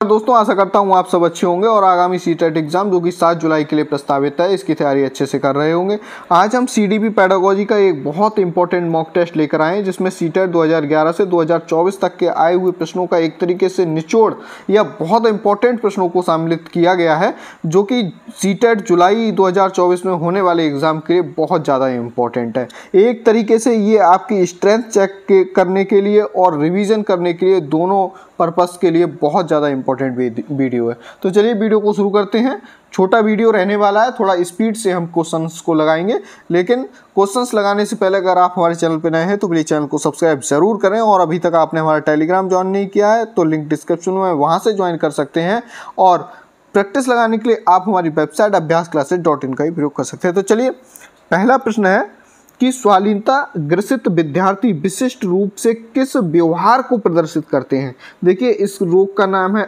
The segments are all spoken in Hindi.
दोस्तों, आशा करता हूँ आप सब अच्छे होंगे और आगामी सीटेट एग्जाम जो कि 7 जुलाई के लिए प्रस्तावित है, इसकी तैयारी अच्छे से कर रहे होंगे। आज हम सीडीपी पेडागोजी का एक बहुत इंपॉर्टेंट मॉक टेस्ट लेकर आए हैं, जिसमें सीटेट 2011 से 2024 तक के आए हुए प्रश्नों का एक तरीके से निचोड़ या बहुत इंपॉर्टेंट प्रश्नों को सम्मिलित किया गया है, जो कि सीटेट जुलाई 2024 में होने वाले एग्जाम के लिए बहुत ज़्यादा इंपॉर्टेंट है। एक तरीके से ये आपकी स्ट्रेंथ चेक करने के लिए और रिवीजन करने के लिए, दोनों पर्पस के लिए बहुत ज़्यादा इंपॉर्टेंट वीडियो है। तो चलिए वीडियो को शुरू करते हैं। छोटा वीडियो रहने वाला है, थोड़ा स्पीड से हम क्वेश्चंस को लगाएंगे, लेकिन क्वेश्चंस लगाने से पहले अगर आप हमारे चैनल पर नए हैं तो प्लीज़ चैनल को सब्सक्राइब जरूर करें, और अभी तक आपने हमारा टेलीग्राम ज्वाइन नहीं किया है तो लिंक डिस्क्रिप्शन में, वहाँ से ज्वाइन कर सकते हैं। और प्रैक्टिस लगाने के लिए आप हमारी वेबसाइट abhyasclasses.in का ही प्रयोग कर सकते हैं। तो चलिए, पहला प्रश्न है कि स्वालीनता ग्रसित विद्यार्थी विशिष्ट रूप से किस व्यवहार को प्रदर्शित करते हैं। देखिए, इस रोग का नाम है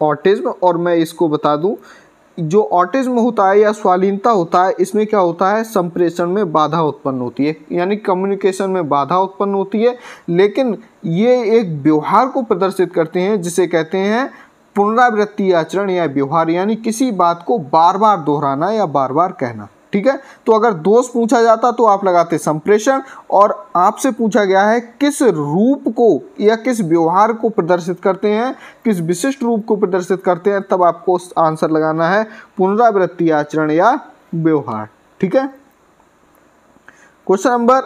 ऑटिज्म, और मैं इसको बता दूं, जो ऑटिज्म होता है या स्वालीनता होता है, इसमें क्या होता है, संप्रेषण में बाधा उत्पन्न होती है, यानी कम्युनिकेशन में बाधा उत्पन्न होती है। लेकिन ये एक व्यवहार को प्रदर्शित करते हैं जिसे कहते हैं पुनरावृत्ति आचरण या व्यवहार, यानी किसी बात को बार बार दोहराना या बार बार कहना। ठीक है, तो अगर दोष पूछा जाता तो आप लगाते संप्रेषण, और आपसे पूछा गया है किस रूप को या किस व्यवहार को प्रदर्शित करते हैं, किस विशिष्ट रूप को प्रदर्शित करते हैं, तब आपको आंसर लगाना है पुनरावृत्ति आचरण या व्यवहार। ठीक है, क्वेश्चन नंबर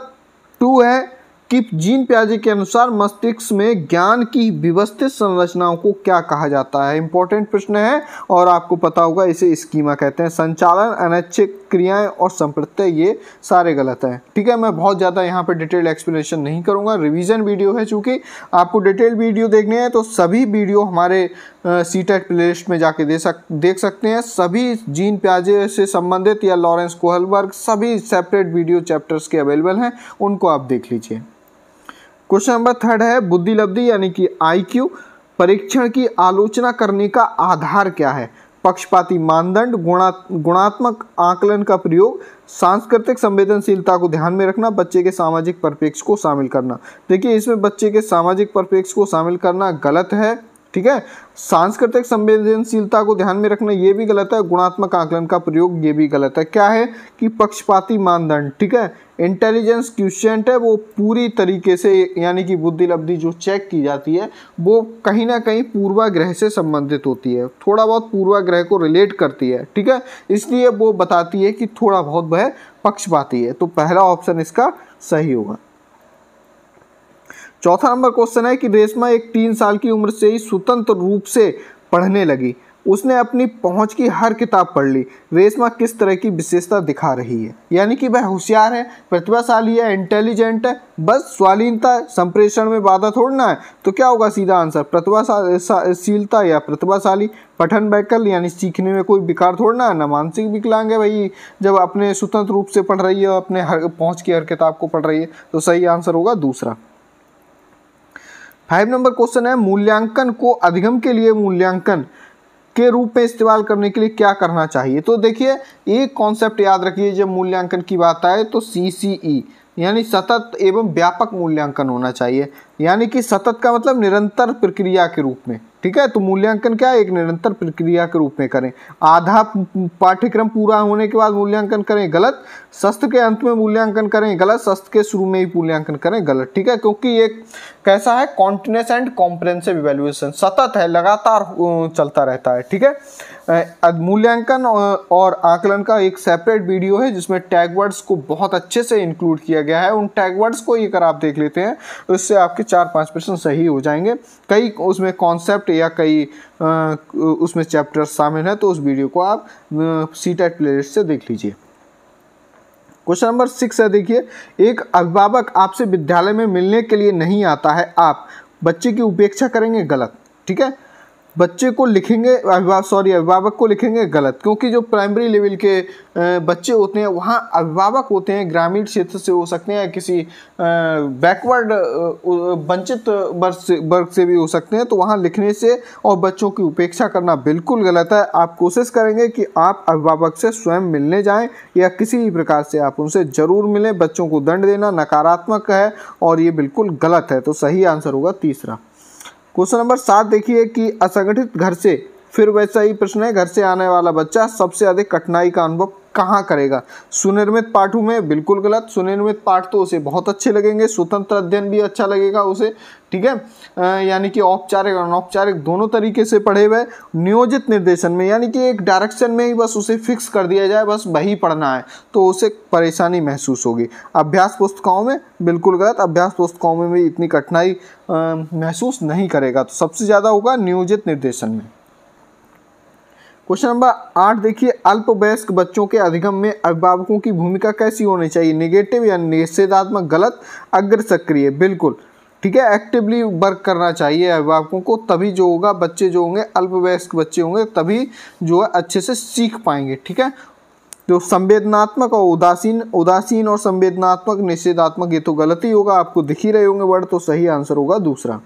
2 है कि जीन पियाजे के अनुसार मस्तिष्क में ज्ञान की व्यवस्थित संरचनाओं को क्या कहा जाता है। इंपॉर्टेंट प्रश्न है और आपको पता होगा, इसे स्कीमा कहते हैं। संचालन, अनैच्छिक क्रियाएं और संप्रत्यय, ये सारे गलत हैं। ठीक है, मैं बहुत ज़्यादा यहाँ पे डिटेल एक्सप्लेनेशन नहीं करूँगा, रिवीजन वीडियो है। चूँकि आपको डिटेल वीडियो देखने हैं तो सभी वीडियो हमारे सीटेट प्लेलिस्ट में जाके देख सकते हैं। सभी जीन पियाजे से संबंधित या लॉरेंस कोहलबर्ग, सभी सेपरेट वीडियो चैप्टर्स के अवेलेबल हैं, उनको आप देख लीजिए। क्वेश्चन नंबर 3 है बुद्धिलब्धि यानी कि IQ परीक्षण की आलोचना करने का आधार क्या है। पक्षपाती मानदंड, गुणात्मक आकलन का प्रयोग, सांस्कृतिक संवेदनशीलता को ध्यान में रखना, बच्चे के सामाजिक परिप्रेक्ष्य को शामिल करना। देखिए, इसमें बच्चे के सामाजिक परिप्रेक्ष्य को शामिल करना गलत है। ठीक है, सांस्कृतिक संवेदनशीलता को ध्यान में रखना ये भी गलत है, गुणात्मक आकलन का प्रयोग ये भी गलत है। क्या है कि पक्षपाती मानदंड, ठीक है, इंटेलिजेंस क्वोशिएंट है, वो पूरी तरीके से, यानी कि बुद्धिलब्धि जो चेक की जाती है वो कहीं ना कहीं पूर्वाग्रह से संबंधित होती है, थोड़ा बहुत पूर्वाग्रह को रिलेट करती है। ठीक है, इसलिए वो बताती है कि थोड़ा बहुत वह पक्षपाती है। तो पहला ऑप्शन इसका सही होगा। चौथा नंबर क्वेश्चन है कि रेशमा एक 3 साल की उम्र से ही स्वतंत्र रूप से पढ़ने लगी, उसने अपनी पहुंच की हर किताब पढ़ ली। रेशमा किस तरह की विशेषता दिखा रही है, यानी कि वह होशियार है, प्रतिभाशाली है, इंटेलिजेंट है, बस स्वालीनता संप्रेषण में बाधा थोड़ना है। तो क्या होगा सीधा आंसर, प्रतिभाशीलता या प्रतिभाशाली। पठन वैकल्य यानी सीखने में कोई विकार थोड़ना है, ना मानसिक विकलांग है भाई, जब अपने स्वतंत्र रूप से पढ़ रही है, अपने पहुँच की हर किताब को पढ़ रही है। तो सही आंसर होगा दूसरा। 5 नंबर क्वेश्चन है मूल्यांकन को अधिगम के लिए मूल्यांकन के रूप में इस्तेमाल करने के लिए क्या करना चाहिए। तो देखिए, एक कॉन्सेप्ट याद रखिए, जब मूल्यांकन की बात आए तो CCE यानी सतत एवं व्यापक मूल्यांकन होना चाहिए, यानी कि सतत का मतलब निरंतर प्रक्रिया के रूप में। ठीक है, तो मूल्यांकन क्या है, एक निरंतर प्रक्रिया के रूप में करें। आधा पाठ्यक्रम पूरा होने के बाद मूल्यांकन करें, गलत। सत्र के अंत में मूल्यांकन करें, गलत। सत्र के शुरू में ही मूल्यांकन करें, गलत। ठीक है, क्योंकि ये कैसा है, कॉन्टिन्यूस एंड कॉम्प्रिहेंसिव इवैल्यूएशन, सतत है, लगातार चलता रहता है। ठीक है, मूल्यांकन और आकलन का एक सेपरेट वीडियो है जिसमें टैग वर्ड्स को बहुत अच्छे से इंक्लूड किया गया है। उन टैग वर्ड्स को अगर आप देख लेते हैं तो इससे आपके 4-5 प्रश्न सही हो जाएंगे। कई उसमें कॉन्सेप्ट या कई उसमें चैप्टर्स शामिल हैं, तो उस वीडियो को आप सीटेट प्लेलिस्ट से देख लीजिए। क्वेश्चन नंबर 6 है, देखिए, एक अभिभावक आपसे विद्यालय में मिलने के लिए नहीं आता है, आप बच्चे की उपेक्षा करेंगे, गलत। ठीक है, बच्चे को लिखेंगे अभिभावक को लिखेंगे, गलत, क्योंकि जो प्राइमरी लेवल के बच्चे होते हैं वहाँ अभिभावक होते हैं, ग्रामीण क्षेत्र से हो सकते हैं, किसी बैकवर्ड वंचित वर्ग से भी हो सकते हैं, तो वहाँ लिखने से और बच्चों की उपेक्षा करना बिल्कुल गलत है। आप कोशिश करेंगे कि आप अभिभावक से स्वयं मिलने जाएं या किसी भी प्रकार से आप उनसे ज़रूर मिलें। बच्चों को दंड देना नकारात्मक है और ये बिल्कुल गलत है। तो सही आंसर होगा तीसरा। क्वेश्चन नंबर 7 देखिए कि असंगठित घर से, फिर वैसा ही प्रश्न है, घर से आने वाला बच्चा सबसे अधिक कठिनाई का अनुभव कहाँ करेगा? सुनिर्मित पाठों में, बिल्कुल गलत। सुनिर्मित पाठ तो उसे बहुत अच्छे लगेंगे, स्वतंत्र अध्ययन भी अच्छा लगेगा उसे, ठीक है। यानी कि औपचारिक और अनौपचारिक दोनों तरीके से पढ़े हुए। नियोजित निर्देशन में यानी कि एक डायरेक्शन में ही बस उसे फिक्स कर दिया जाए, बस वही पढ़ना है, तो उसे परेशानी महसूस होगी। अभ्यास पुस्तकों में, बिल्कुल गलत। अभ्यास पुस्तकों में भी इतनी कठिनाई महसूस नहीं करेगा। तो सबसे ज़्यादा होगा नियोजित निर्देशन में। क्वेश्चन नंबर 8 देखिए, अल्पवयस्क बच्चों के अधिगम में अभिभावकों की भूमिका कैसी होनी चाहिए? नेगेटिव या निषेधात्मक, गलत। अग्र सक्रिय, बिल्कुल, ठीक है। एक्टिवली वर्क करना चाहिए अभिभावकों को, तभी जो होगा बच्चे जो होंगे, अल्पवयस्क बच्चे होंगे, तभी जो है अच्छे से सीख पाएंगे, ठीक है। तो संवेदनात्मक और उदासीन और संवेदनात्मक, निषेधात्मक, ये तो गलत ही होगा, आपको दिख ही रहे होंगे वर्ड, तो सही आंसर होगा दूसरा।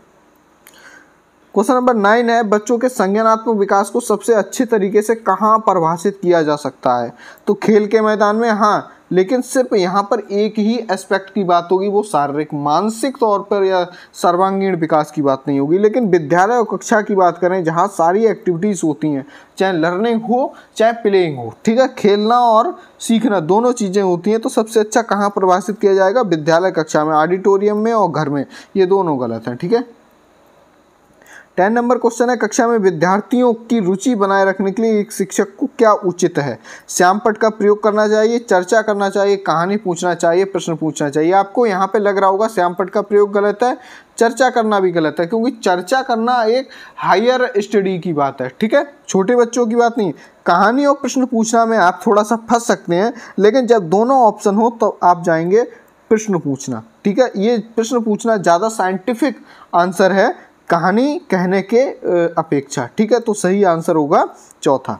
क्वेश्चन नंबर 9 है, बच्चों के संज्ञानात्मक विकास को सबसे अच्छे तरीके से कहाँ परिभाषित किया जा सकता है? तो खेल के मैदान में, हाँ, लेकिन सिर्फ यहाँ पर एक ही एस्पेक्ट की बात होगी, वो शारीरिक मानसिक तौर पर या सर्वांगीण विकास की बात नहीं होगी। लेकिन विद्यालय और कक्षा की बात करें, जहाँ सारी एक्टिविटीज़ होती हैं, चाहे लर्निंग हो चाहे प्लेइंग हो, ठीक है, खेलना और सीखना दोनों चीज़ें होती हैं, तो सबसे अच्छा कहाँ परिभाषित किया जाएगा? विद्यालय कक्षा में, ऑडिटोरियम में और घर में, ये दोनों गलत हैं, ठीक है। 10 नंबर क्वेश्चन है, कक्षा में विद्यार्थियों की रुचि बनाए रखने के लिए एक शिक्षक को क्या उचित है? श्यामपट्ट का प्रयोग करना चाहिए, चर्चा करना चाहिए, कहानी पूछना चाहिए, प्रश्न पूछना चाहिए। आपको यहाँ पे लग रहा होगा श्यामपट्ट का प्रयोग गलत है, चर्चा करना भी गलत है, क्योंकि चर्चा करना एक हायर स्टडी की बात है, ठीक है, छोटे बच्चों की बात नहीं। कहानी और प्रश्न पूछना में आप थोड़ा सा फंस सकते हैं, लेकिन जब दोनों ऑप्शन हो तो आप जाएंगे प्रश्न पूछना, ठीक है। ये प्रश्न पूछना ज़्यादा साइंटिफिक आंसर है कहानी कहने के अपेक्षा, ठीक है। तो सही आंसर होगा चौथा।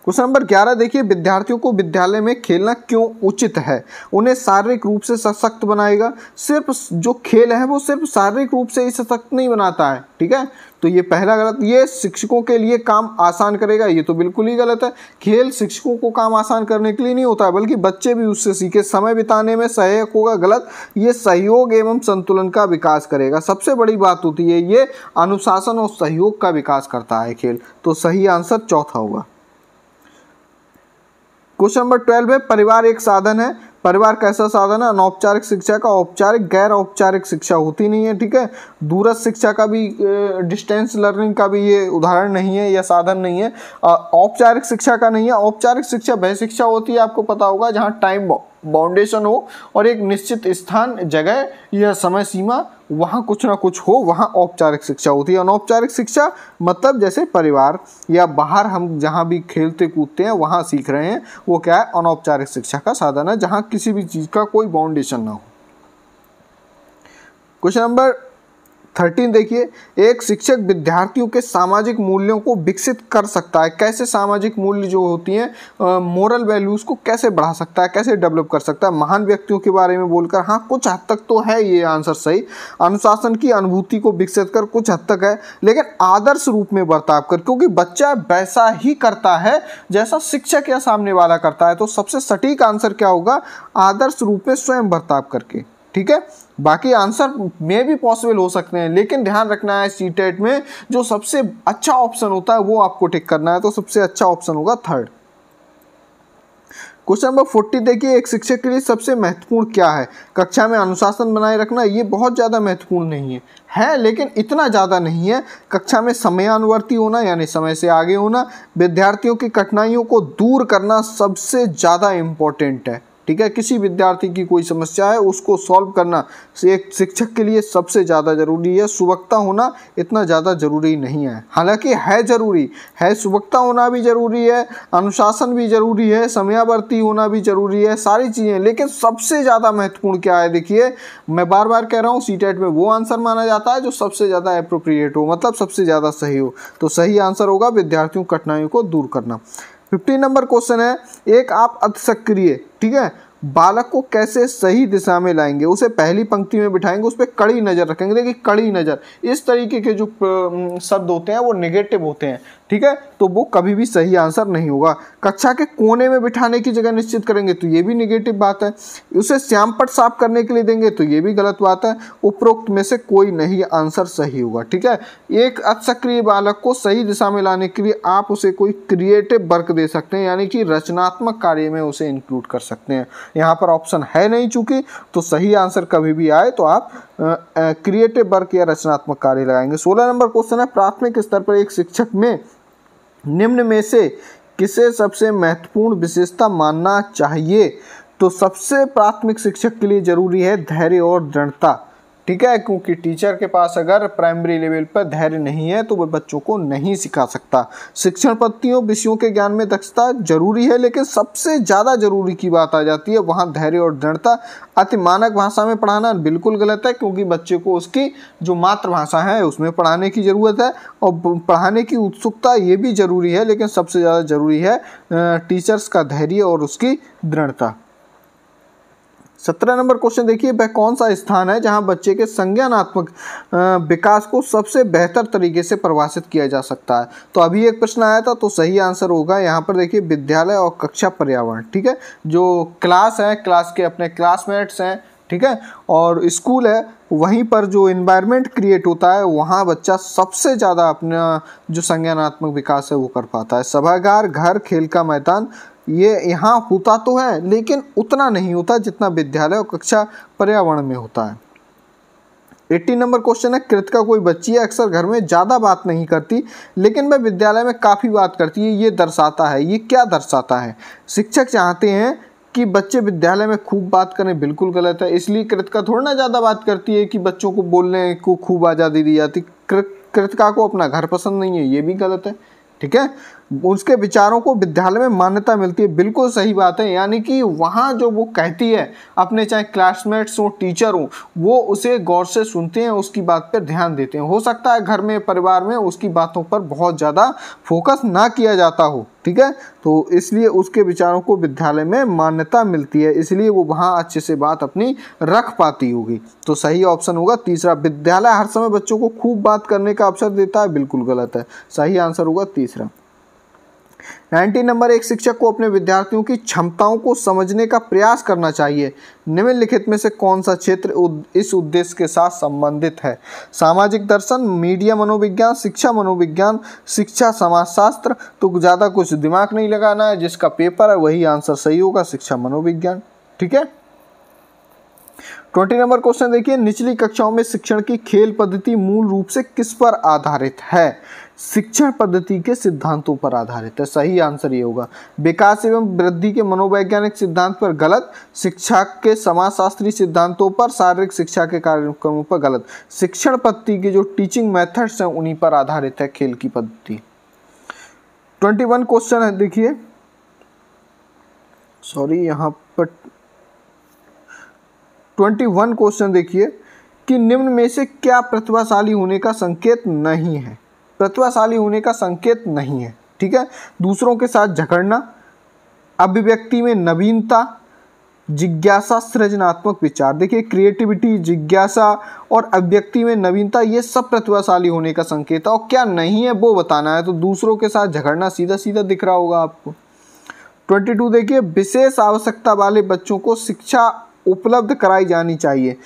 क्वेश्चन नंबर 11 देखिए, विद्यार्थियों को विद्यालय में खेलना क्यों उचित है? उन्हें शारीरिक रूप से सशक्त बनाएगा। सिर्फ जो खेल है वो सिर्फ शारीरिक रूप से ही सशक्त नहीं बनाता है, ठीक है, तो ये पहला गलत। ये शिक्षकों के लिए काम आसान करेगा, ये तो बिल्कुल ही गलत है। खेल शिक्षकों को काम आसान करने के लिए नहीं होता है, बल्कि बच्चे भी उससे सीखे। समय बिताने में सहायक होगा, गलत। ये सहयोग एवं संतुलन का विकास करेगा। सबसे बड़ी बात होती है ये अनुशासन और सहयोग का विकास करता है खेल, तो सही आंसर चौथा होगा। क्वेश्चन नंबर 12 है, परिवार एक साधन है। परिवार कैसा साधन है? अनौपचारिक शिक्षा का औपचारिक, गैर औपचारिक शिक्षा होती नहीं है, ठीक है। दूरस्थ शिक्षा का भी, डिस्टेंस लर्निंग का भी ये उदाहरण नहीं है या साधन नहीं है। औपचारिक शिक्षा का नहीं है। औपचारिक शिक्षा वह शिक्षा होती है, आपको पता होगा, जहाँ टाइम बाउंडेशन हो और एक निश्चित स्थान, जगह या समय सीमा, वहाँ कुछ ना कुछ हो, वहाँ औपचारिक शिक्षा होती है। अनौपचारिक शिक्षा मतलब जैसे परिवार या बाहर हम जहाँ भी खेलते कूदते हैं वहाँ सीख रहे हैं, वो क्या है? अनौपचारिक शिक्षा का साधन है, जहाँ किसी भी चीज़ का कोई बाउंडेशन ना हो। क्वेश्चन नंबर 13 देखिए, एक शिक्षक विद्यार्थियों के सामाजिक मूल्यों को विकसित कर सकता है। कैसे? सामाजिक मूल्य जो होती हैं, मोरल वैल्यूज़ को कैसे बढ़ा सकता है, कैसे डेवलप कर सकता है? महान व्यक्तियों के बारे में बोलकर, हाँ, कुछ हद तक तो है ये आंसर सही। अनुशासन की अनुभूति को विकसित कर, कुछ हद तक है, लेकिन आदर्श रूप में बर्ताव कर, क्योंकि बच्चा वैसा ही करता है जैसा शिक्षक या सामने वाला करता है। तो सबसे सटीक आंसर क्या होगा? आदर्श रूप में स्वयं बर्ताव करके, ठीक है। बाकी आंसर में भी पॉसिबल हो सकते हैं, लेकिन ध्यान रखना है सीटेट में जो सबसे अच्छा ऑप्शन होता है वो आपको टिक करना है, तो सबसे अच्छा ऑप्शन होगा थर्ड। क्वेश्चन नंबर 40 देखिए, एक शिक्षक के लिए सबसे महत्वपूर्ण क्या है? कक्षा में अनुशासन बनाए रखना, ये बहुत ज़्यादा महत्वपूर्ण नहीं है, लेकिन इतना ज़्यादा नहीं है। कक्षा में समयानुवर्ती होना, यानी समय से आगे होना। विद्यार्थियों की कठिनाइयों को दूर करना सबसे ज़्यादा इम्पोर्टेंट है, ठीक है। किसी विद्यार्थी की कोई समस्या है, उसको सॉल्व करना एक शिक्षक के लिए सबसे ज़्यादा ज़रूरी है। सुवक्ता होना इतना ज़्यादा ज़रूरी नहीं है, हालांकि है ज़रूरी है। सुवक्ता होना भी ज़रूरी है, अनुशासन भी ज़रूरी है, समयावर्ती होना भी ज़रूरी है, सारी चीज़ें। लेकिन सबसे ज़्यादा महत्वपूर्ण क्या है? देखिए, मैं बार बार कह रहा हूँ, सीटेट में वो आंसर माना जाता है जो सबसे ज़्यादा अप्रोप्रिएट हो, मतलब सबसे ज़्यादा सही हो। तो सही आंसर होगा विद्यार्थियों की कठिनाइयों को दूर करना। 15 नंबर क्वेश्चन है, एक आप अतिसक्रिय, ठीक है, बालक को कैसे सही दिशा में लाएंगे? उसे पहली पंक्ति में बिठाएंगे, उस पर कड़ी नज़र रखेंगे। देखिए, कड़ी नज़र, इस तरीके के जो शब्द होते हैं वो नेगेटिव होते हैं, ठीक है, तो वो कभी भी सही आंसर नहीं होगा। कक्षा के कोने में बिठाने की जगह निश्चित करेंगे तो ये भी नेगेटिव बात है। उसे श्यामपट्ट साफ करने के लिए देंगे तो ये भी गलत बात है। उपरोक्त में से कोई नहीं आंसर सही होगा। ठीक है, एक असक्रिय बालक को सही दिशा में लाने के लिए आप उसे कोई क्रिएटिव वर्क दे सकते हैं, यानी कि रचनात्मक कार्य में उसे इंक्लूड कर सकते हैं। यहाँ पर ऑप्शन है नहीं चूंकि, तो सही आंसर कभी भी आए तो आप क्रिएटिव वर्क या रचनात्मक कार्य लगाएंगे। 16 नंबर क्वेश्चन है, प्राथमिक स्तर पर एक शिक्षक में निम्न में से किसे सबसे महत्वपूर्ण विशेषता मानना चाहिए? तो सबसे प्राथमिक शिक्षक के लिए जरूरी है धैर्य और दृढ़ता। ठीक है, क्योंकि टीचर के पास अगर प्राइमरी लेवल पर धैर्य नहीं है तो वह बच्चों को नहीं सिखा सकता। शिक्षण पद्धतियों विषयों के ज्ञान में दक्षता जरूरी है, लेकिन सबसे ज़्यादा जरूरी की बात आ जाती है वहाँ धैर्य और दृढ़ता। अति मानक भाषा में पढ़ाना बिल्कुल गलत है, क्योंकि बच्चे को उसकी जो मातृभाषा है उसमें पढ़ाने की ज़रूरत है, और पढ़ाने की उत्सुकता ये भी ज़रूरी है, लेकिन सबसे ज़्यादा ज़रूरी है टीचर्स का धैर्य और उसकी दृढ़ता। 17 नंबर क्वेश्चन देखिए, वह कौन सा स्थान है जहां बच्चे के संज्ञानात्मक विकास को सबसे बेहतर तरीके से परिभाषित किया जा सकता है? तो अभी एक प्रश्न आया था, तो सही आंसर होगा यहाँ पर देखिए विद्यालय और कक्षा पर्यावरण। ठीक है, जो क्लास है, क्लास के अपने क्लासमेट्स हैं, ठीक है, और स्कूल है, वहीं पर जो इन्वायरमेंट क्रिएट होता है वहाँ बच्चा सबसे ज़्यादा अपना जो संज्ञानात्मक विकास है वो कर पाता है। सभागार, घर, खेल का मैदान, ये यहाँ होता तो है लेकिन उतना नहीं होता जितना विद्यालय और कक्षा पर्यावरण में होता है। 18 नंबर क्वेश्चन है, कृतिका कोई बच्ची है, अक्सर घर में ज़्यादा बात नहीं करती लेकिन वह विद्यालय में काफ़ी बात करती है, ये दर्शाता है, ये क्या दर्शाता है? शिक्षक चाहते हैं कि बच्चे विद्यालय में खूब बात करें, बिल्कुल गलत है। इसलिए कृतिका थोड़ा ना ज़्यादा बात करती है कि बच्चों को बोलने को खूब आज़ादी दी जाती। कृतिका को अपना घर पसंद नहीं है, ये भी गलत है। ठीक है, उसके विचारों को विद्यालय में मान्यता मिलती है, बिल्कुल सही बात है। यानी कि वहाँ जो वो कहती है अपने चाहे क्लासमेट्स हो, टीचर हो, वो उसे गौर से सुनते हैं, उसकी बात पर ध्यान देते हैं। हो सकता है घर में, परिवार में उसकी बातों पर बहुत ज़्यादा फोकस ना किया जाता हो। ठीक है, तो इसलिए उसके विचारों को विद्यालय में मान्यता मिलती है, इसलिए वो वहाँ अच्छे से बात अपनी रख पाती होगी। तो सही ऑप्शन होगा तीसरा, विद्यालय हर समय बच्चों को खूब बात करने का अवसर देता है, बिल्कुल गलत है। सही आंसर होगा तीसरा। 19 नंबर, एक शिक्षक को अपने विद्यार्थियों की क्षमताओं को समझने का प्रयास करना चाहिए। निम्नलिखित में से कौन सा क्षेत्र इस उद्देश्य के साथ संबंधित है? सामाजिक दर्शन, मीडिया मनोविज्ञान, शिक्षा मनोविज्ञान, शिक्षा समाजशास्त्र। तो ज़्यादा कुछ दिमाग नहीं लगाना है, जिसका पेपर है वही आंसर सही होगा, शिक्षा मनोविज्ञान। ठीक है, 20 नंबर क्वेश्चन देखिए, निचली कक्षाओं में शिक्षण की खेल पद्धति मूल रूप से किस पर आधारित है? शिक्षण पद्धति के सिद्धांतों पर आधारित है। सही आंसर ये होगा। विकास एवं वृद्धि के मनोवैज्ञानिक सिद्धांत पर गलत, शिक्षा के समाजशास्त्री सिद्धांतों पर, शारीरिक शिक्षा के कार्यक्रमों पर गलत। शिक्षण पद्धति के जो टीचिंग मेथड्स हैं उन्हीं पर आधारित है खेल की पद्धति। 21 क्वेश्चन है देखिए, सॉरी यहाँ पर 21 क्वेश्चन देखिए कि निम्न में से क्या प्रतिभाशाली होने का संकेत नहीं है? प्रतिभाशाली होने का संकेत नहीं है। ठीक है, दूसरों के साथ झगड़ना, अभिव्यक्ति में नवीनता, जिज्ञासा, सृजनात्मक विचार। देखिए, क्रिएटिविटी, जिज्ञासा और अभिव्यक्ति में नवीनता, ये सब प्रतिभाशाली होने का संकेत है, और क्या नहीं है वो बताना है। तो दूसरों के साथ झगड़ना सीधा सीधा दिख रहा होगा आपको। 22 देखिए, विशेष आवश्यकता वाले बच्चों को शिक्षा उपलब्ध कराई जानी चाहिए।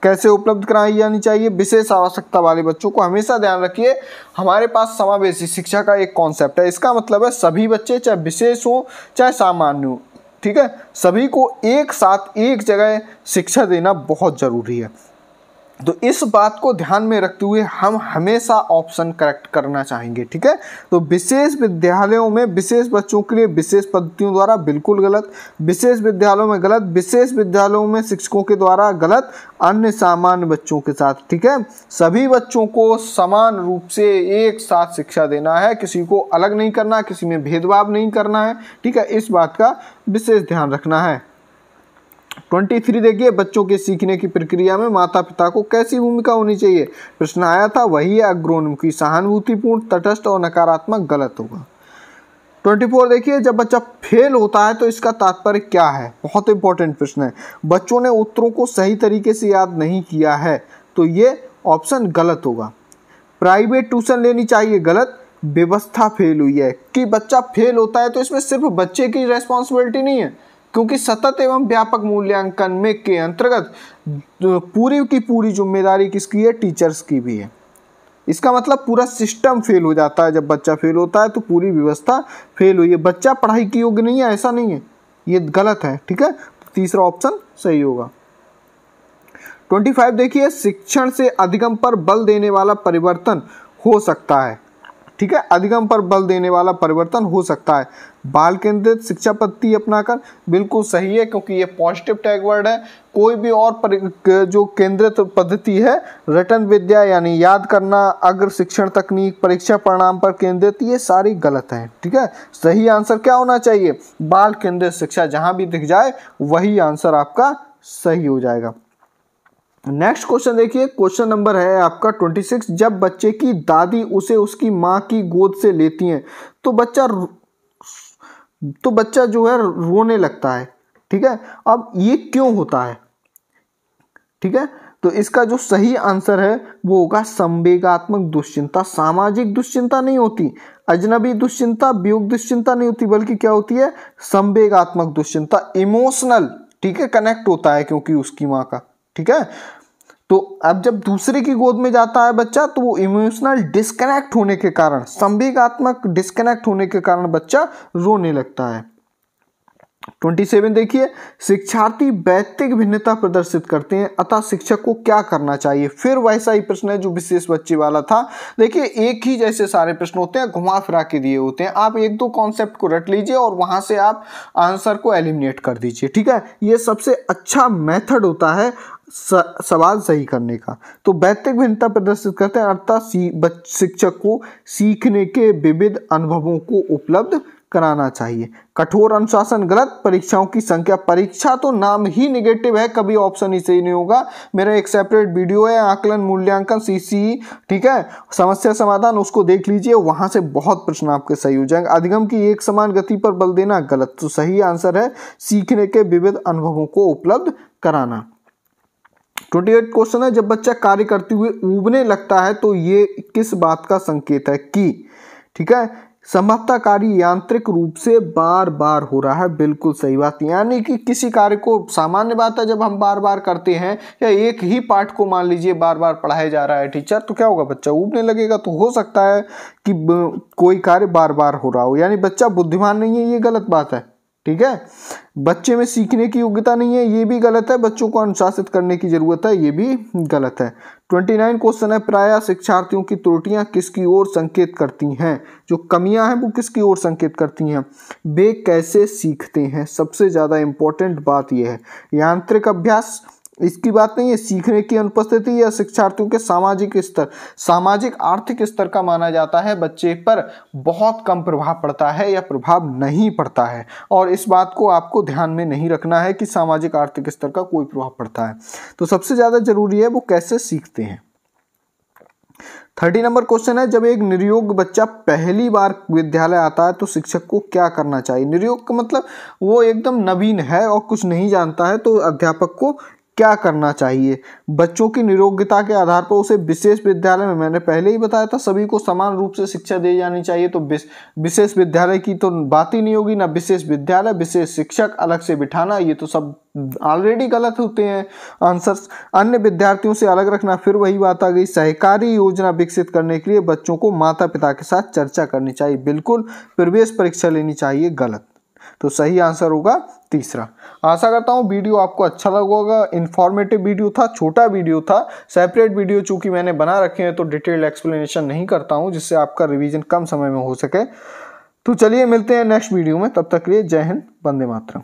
कैसे उपलब्ध कराई जानी चाहिए? विशेष आवश्यकता वाले बच्चों को, हमेशा ध्यान रखिए हमारे पास समावेशी शिक्षा का एक कॉन्सेप्ट है। इसका मतलब है सभी बच्चे, चाहे विशेष हो चाहे सामान्य हो, ठीक है, सभी को एक साथ एक जगह शिक्षा देना बहुत ज़रूरी है। तो इस बात को ध्यान में रखते हुए हम हमेशा ऑप्शन करेक्ट करना चाहेंगे। ठीक है, तो विशेष विद्यालयों में विशेष बच्चों के लिए विशेष पद्धतियों द्वारा, बिल्कुल गलत। विशेष विद्यालयों में गलत, विशेष विद्यालयों में शिक्षकों के द्वारा गलत, अन्य सामान्य बच्चों के साथ। ठीक है, सभी बच्चों को समान रूप से एक साथ शिक्षा देना है, किसी को अलग नहीं करना, किसी में भेदभाव नहीं करना है। ठीक है, इस बात का विशेष ध्यान रखना है। 23 देखिए, बच्चों के सीखने की प्रक्रिया में माता पिता को कैसी भूमिका होनी चाहिए? प्रश्न आया था, वही है अग्रोन्मुखी, सहानुभूतिपूर्ण, तटस्थ और नकारात्मक। गलत होगा। 24 देखिए, जब बच्चा फेल होता है तो इसका तात्पर्य क्या है? बहुत इंपॉर्टेंट प्रश्न है। बच्चों ने उत्तरों को सही तरीके से याद नहीं किया है, तो ये ऑप्शन गलत होगा। प्राइवेट ट्यूशन लेनी चाहिए, गलत। व्यवस्था फेल हुई है। कि बच्चा फेल होता है तो इसमें सिर्फ बच्चे की रेस्पॉन्सिबिलिटी नहीं है, क्योंकि सतत एवं व्यापक मूल्यांकन में के अंतर्गत पूरी की पूरी जिम्मेदारी किसकी है, टीचर्स की भी है। इसका मतलब पूरा सिस्टम फेल हो जाता है। जब बच्चा फेल होता है तो पूरी व्यवस्था फेल हुई है। बच्चा पढ़ाई के योग्य नहीं है ऐसा नहीं है, ये गलत है। ठीक है, तीसरा ऑप्शन सही होगा। 25 देखिए, शिक्षण से अधिगम पर बल देने वाला परिवर्तन हो सकता है। ठीक है, अधिगम पर बल देने वाला परिवर्तन हो सकता है बाल केंद्रित शिक्षा पद्धति अपनाकर। बिल्कुल सही है, क्योंकि ये पॉजिटिव टैग वर्ड है। कोई भी और जो केंद्रित पद्धति है, रटन विद्या यानी याद करना, अग्र शिक्षण तकनीक, परीक्षा परिणाम पर केंद्रित, ये सारी गलत है। ठीक है, सही आंसर क्या होना चाहिए, बाल केंद्रित शिक्षा। जहां भी दिख जाए वही आंसर आपका सही हो जाएगा। नेक्स्ट क्वेश्चन देखिए, क्वेश्चन नंबर है आपका 26। जब बच्चे की दादी उसे उसकी माँ की गोद से लेती हैं तो बच्चा जो है रोने लगता है। ठीक है, अब ये क्यों होता है। ठीक है, तो इसका जो सही आंसर है वो होगा संवेगात्मक दुश्चिंता। सामाजिक दुश्चिंता नहीं होती, अजनबी दुश्चिंता, वियोग दुश्चिंता नहीं होती, बल्कि क्या होती है, संवेगात्मक दुश्चिंता। इमोशनल, ठीक है, कनेक्ट होता है क्योंकि उसकी माँ का। ठीक है, तो अब जब दूसरे की गोद में जाता है बच्चा तो वो इमोशनल डिस्कनेक्ट होने के कारण, संवेगात्मक डिस्कनेक्ट होने के कारण बच्चा रोने लगता है। 27 देखिए, शिक्षार्थी वैयक्तिक भिन्नता प्रदर्शित करते हैं, अतः शिक्षक को क्या करना चाहिए। फिर वैसा ही प्रश्न है जो विशेष बच्चे वाला था। देखिए, एक ही जैसे सारे प्रश्न होते हैं, घुमा फिरा के दिए होते हैं। आप एक दो कॉन्सेप्ट को रट लीजिए और वहां से आप आंसर को एलिमिनेट कर दीजिए। ठीक है, ये सबसे अच्छा मेथड होता है सवाल सही करने का। तो वैयक्तिक भिन्नता प्रदर्शित करते हैं, अर्थात शिक्षक को सीखने के विविध अनुभवों को उपलब्ध कराना चाहिए। कठोर अनुशासन गलत, परीक्षाओं की संख्या, परीक्षा तो नाम ही नेगेटिव है, कभी ऑप्शन ही सही नहीं होगा। मेरा एक सेपरेट वीडियो है, आकलन मूल्यांकन सीसी, ठीक है, समस्या समाधान, उसको देख लीजिए, वहां से बहुत प्रश्न आपके सही हो जाएंगे। अधिगम की एक समान गति पर बल देना गलत, तो सही आंसर है सीखने के विविध अनुभवों को उपलब्ध कराना। 28 क्वेश्चन है, जब बच्चा कार्य करते हुए ऊबने लगता है तो ये किस बात का संकेत है कि, ठीक है, संभवतः कार्य यांत्रिक रूप से बार बार हो रहा है। बिल्कुल सही बात, यानी कि किसी कार्य को, सामान्य बात है जब हम बार बार करते हैं या एक ही पाठ को मान लीजिए बार बार पढ़ाया जा रहा है टीचर, तो क्या होगा, बच्चा ऊबने लगेगा। तो हो सकता है कि कोई कार्य बार बार हो रहा हो, यानी बच्चा बुद्धिमान नहीं है, ये गलत बात है। ठीक है, बच्चे में सीखने की योग्यता नहीं है, ये भी गलत है। बच्चों को अनुशासित करने की जरूरत है, ये भी गलत है। 29 क्वेश्चन है, प्रायः शिक्षार्थियों की त्रुटियां किसकी ओर संकेत करती हैं। जो कमियां हैं वो किसकी ओर संकेत करती हैं, वे कैसे सीखते हैं। सबसे ज्यादा इंपॉर्टेंट बात यह है, यांत्रिक अभ्यास इसकी बात नहीं है, सीखने की अनुपस्थिति या शिक्षार्थियों के सामाजिक स्तर, सामाजिक आर्थिक स्तर का माना जाता है बच्चे पर बहुत कम प्रभाव पड़ता है या प्रभाव नहीं पड़ता है। और इस बात को आपको ध्यान में नहीं रखना है कि सामाजिक आर्थिक स्तर का कोई प्रभाव पड़ता है। तो सबसे ज्यादा जरूरी है वो कैसे सीखते हैं। 30 नंबर क्वेश्चन है, जब एक निरयोग बच्चा पहली बार विद्यालय आता है तो शिक्षक को क्या करना चाहिए। निरयोग का मतलब वो एकदम नवीन है और कुछ नहीं जानता है, तो अध्यापक को क्या करना चाहिए। बच्चों की निरोग्यता के आधार पर उसे विशेष विद्यालय में, मैंने पहले ही बताया था, सभी को समान रूप से शिक्षा दी जानी चाहिए। तो विशेष विद्यालय की तो बात ही नहीं होगी, ना विशेष विद्यालय, विशेष शिक्षक अलग से बिठाना, ये तो सब ऑलरेडी गलत होते हैं आंसर्स। अन्य विद्यार्थियों से अलग रखना, फिर वही बात आ गई। सहकारी योजना विकसित करने के लिए बच्चों को माता पिता के साथ चर्चा करनी चाहिए। बिल्कुल प्रवेश परीक्षा लेनी चाहिए, गलत। तो सही आंसर होगा तीसरा। आशा करता हूँ वीडियो आपको अच्छा लगा होगा। इन्फॉर्मेटिव वीडियो था, छोटा वीडियो था, सेपरेट वीडियो चूंकि मैंने बना रखे हैं तो डिटेल्ड एक्सप्लेनेशन नहीं करता हूँ, जिससे आपका रिवीजन कम समय में हो सके। तो चलिए मिलते हैं नेक्स्ट वीडियो में, तब तक के लिए जय हिंद, वंदे मातरम।